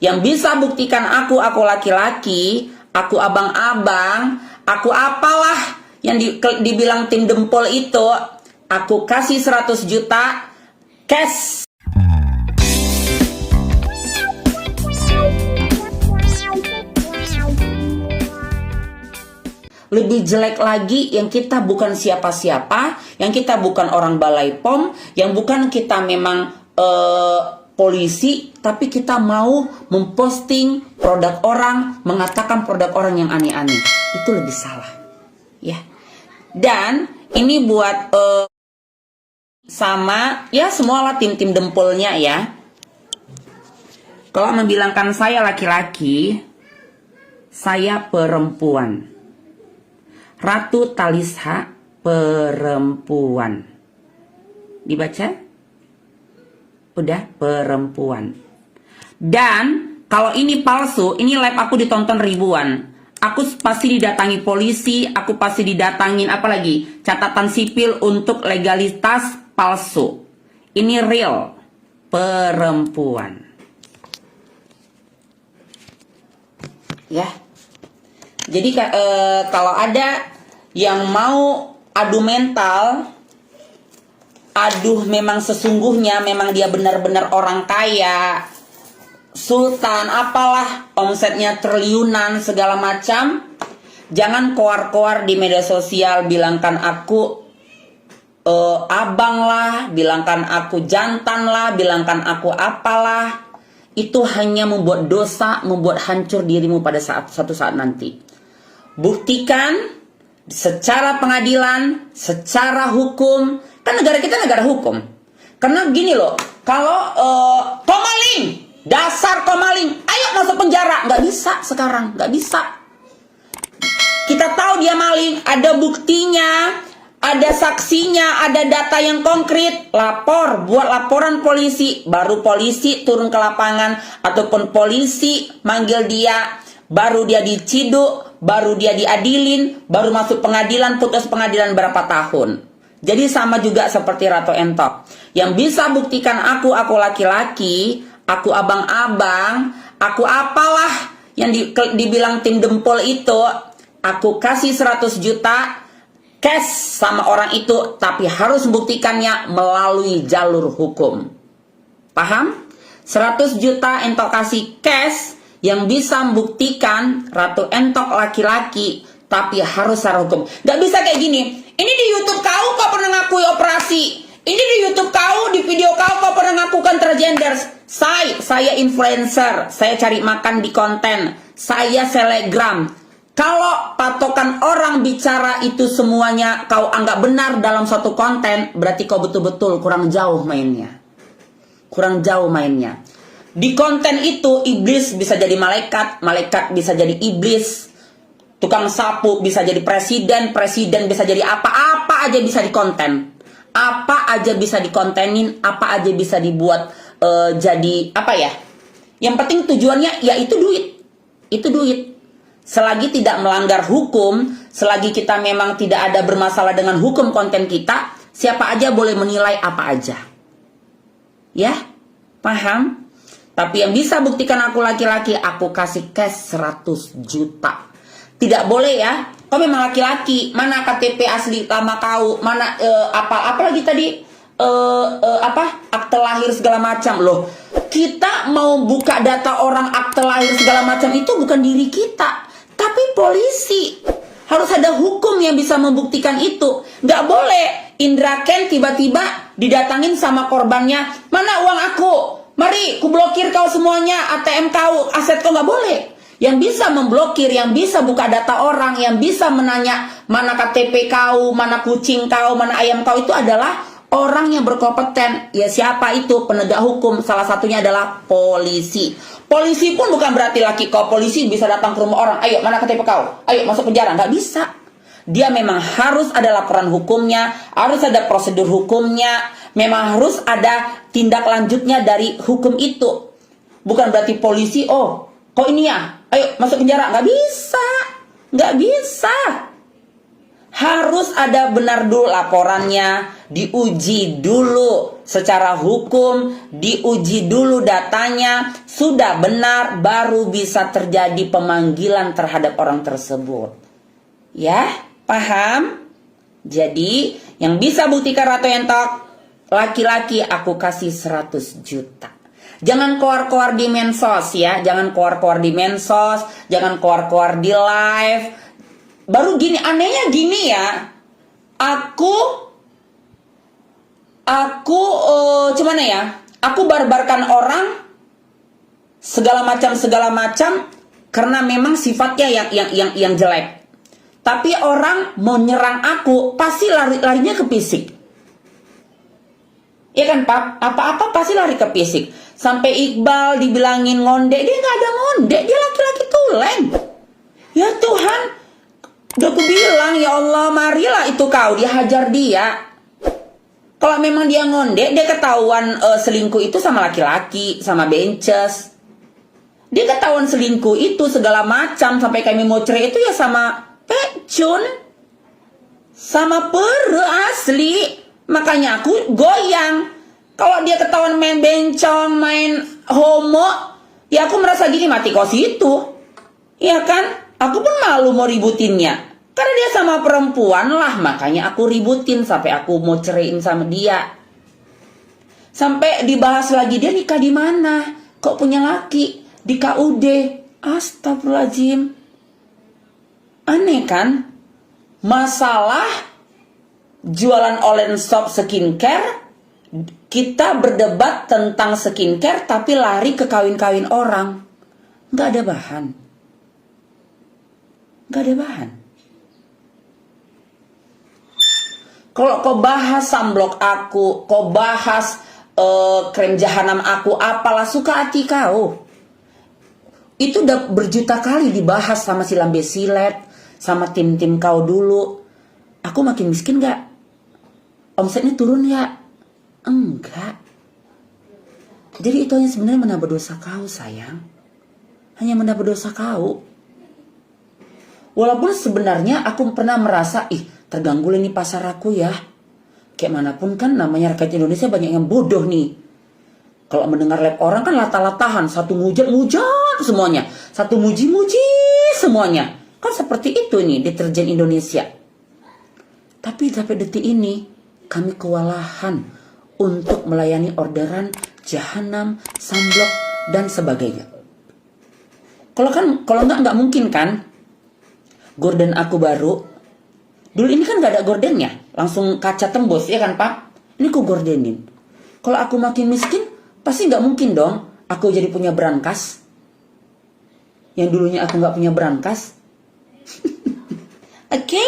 Yang bisa buktikan aku laki-laki, aku abang-abang, aku apalah yang dibilang tim dempul itu, aku kasih 100 juta cash. Lebih jelek lagi yang kita bukan siapa-siapa, yang kita bukan orang balai pom, yang bukan kita memang polisi, tapi kita mau memposting produk orang, mengatakan produk orang yang aneh-aneh. Itu lebih salah. Ya. Dan ini buat sama ya semualah tim-tim dempulnya ya. Kalau membilangkan saya laki-laki, saya perempuan. Ratu Talisha perempuan. Dibaca? Udah, perempuan. Dan kalau ini palsu, ini live aku ditonton ribuan. Aku pasti didatangi polisi, aku pasti didatangin apalagi catatan sipil untuk legalitas palsu. Ini real perempuan. Ya. Jadi kalau ada yang mau adu mental, aduh memang sesungguhnya memang dia benar-benar orang kaya, sultan, apalah, omsetnya triliunan segala macam, jangan koar-koar di media sosial, bilangkan aku abang lah, bilangkan aku jantan lah, bilangkan aku apalah. Itu hanya membuat dosa, membuat hancur dirimu pada suatu saat nanti. Buktikan secara pengadilan, secara hukum. Kan negara kita negara hukum. Karena gini loh, kalau kau maling, dasar kau maling, ayo masuk penjara. Nggak bisa sekarang, nggak bisa. Kita tahu dia maling, ada buktinya, ada saksinya, ada data yang konkret. Lapor, buat laporan polisi, baru polisi turun ke lapangan, ataupun polisi manggil dia, baru dia diciduk, baru dia diadilin, baru masuk pengadilan, putus pengadilan berapa tahun. Jadi sama juga seperti Ratu Entok. Yang bisa buktikan aku laki-laki, aku abang-abang, aku apalah yang dibilang tim dempul itu, aku kasih 100 juta cash sama orang itu, tapi harus membuktikannya melalui jalur hukum. Paham? 100 juta Entok kasih cash yang bisa membuktikan Ratu Entok laki-laki, tapi harus secara hukum. Gak bisa kayak gini. Ini di YouTube kau pernah ngakui operasi. Ini di YouTube kau, di video kau pernah ngakukan transgender. Saya influencer. Saya cari makan di konten. Saya selebgram. Kalau patokan orang bicara itu semuanya kau anggap benar dalam suatu konten, berarti kau betul-betul kurang jauh mainnya. Kurang jauh mainnya. Di konten itu iblis bisa jadi malaikat, malaikat bisa jadi iblis, tukang sapu bisa jadi presiden, presiden bisa jadi apa-apa aja bisa di konten. Apa aja bisa dikontenin, apa aja bisa dibuat jadi apa ya? Yang penting tujuannya ya itu duit. Itu duit. Selagi tidak melanggar hukum, selagi kita memang tidak ada bermasalah dengan hukum konten kita, siapa aja boleh menilai apa aja. Ya? Paham? Tapi yang bisa buktikan aku laki-laki, aku kasih cash 100 juta. Tidak boleh ya. Kau memang laki-laki. Mana KTP asli lama kau? Mana apa lagi tadi? Akte lahir segala macam loh. Kita mau buka data orang akte lahir segala macam itu bukan diri kita, tapi polisi. Harus ada hukum yang bisa membuktikan itu. Nggak boleh Indra Ken tiba-tiba didatangin sama korbannya. Mana uang aku? Mari, ku blokir kau semuanya, ATM kau, aset kau. Nggak boleh. Yang bisa memblokir, yang bisa buka data orang, yang bisa menanya mana KTP kau, mana kucing kau, mana ayam kau, itu adalah orang yang berkompeten. Ya siapa itu? Penegak hukum. Salah satunya adalah polisi. Polisi pun bukan berarti laki kau polisi bisa datang ke rumah orang. Ayo, mana KTP kau? Ayo, masuk penjara. Nggak bisa. Dia memang harus ada laporan hukumnya, harus ada prosedur hukumnya, memang harus ada tindak lanjutnya dari hukum itu. Bukan berarti polisi, oh, kok ini ya? Ayo, masuk penjara. Nggak bisa. Nggak bisa. Harus ada benar dulu laporannya, diuji dulu. secara hukum, diuji dulu datanya, sudah benar, baru bisa terjadi pemanggilan terhadap orang tersebut. Ya, paham? Jadi, yang bisa buktikan Ratu Entok, laki-laki aku kasih 100 juta. Jangan keluar-keluar di mensos ya, jangan keluar-keluar di mensos, jangan keluar-keluar di live. Baru gini, anehnya gini ya, gimana ya? Aku barbarkan orang segala macam karena memang sifatnya yang jelek. Tapi orang mau nyerang aku pasti larinya ke fisik. Iya kan, Pak? Apa-apa pasti lari ke fisik. Sampai Iqbal dibilangin ngonde, dia nggak ada ngonde, dia laki-laki tulen. Ya Tuhan, udah aku bilang, ya Allah, marilah itu kau, dia hajar dia. Kalau memang dia ngonde, dia ketahuan selingkuh itu sama laki-laki, sama bences. Dia ketahuan selingkuh itu segala macam, sampai kami mau cerai itu ya sama pecun, sama pere asli. Makanya aku goyang. Kalau dia ketahuan main bencong, main homo, ya aku merasa gini, mati kau situ. Ya kan? Aku pun malu mau ributinnya. Karena dia sama perempuan lah, makanya aku ributin sampai aku mau ceraiin sama dia. Sampai dibahas lagi, dia nikah di mana? Kok punya laki? Di KUD. Astagfirullahaladzim. Aneh kan? Masalah jualan online shop skincare, kita berdebat tentang skincare tapi lari ke kawin-kawin orang. Nggak ada bahan. Nggak ada bahan. Kalau kau bahas sunblock aku, kau bahas krem jahanam aku, apalah suka hati kau. Itu udah berjuta kali dibahas sama si Lambe Silet, sama tim-tim kau dulu. Aku makin miskin gak? Omsetnya turun ya? Enggak. Jadi itu hanya sebenarnya menambah dosa kau, sayang. Hanya menambah dosa kau. Walaupun sebenarnya aku pernah merasa, terganggu nih pasar aku ya. Kayak manapun kan namanya rakyat Indonesia banyak yang bodoh nih. Kalau mendengar lab orang kan latah-latahan, satu mujat semuanya, satu muji-muji semuanya. Kan seperti itu nih deterjen Indonesia. Tapi sampai detik ini kami kewalahan untuk melayani orderan jahanam, sunblock dan sebagainya. Kalau nggak mungkin kan. Gorden aku baru. Dulu ini kan nggak ada gordennya, langsung kaca tembus ya kan Pak? Ini aku gordenin. Kalau aku makin miskin, pasti nggak mungkin dong aku jadi punya brankas. Yang dulunya aku nggak punya brankas. Oke?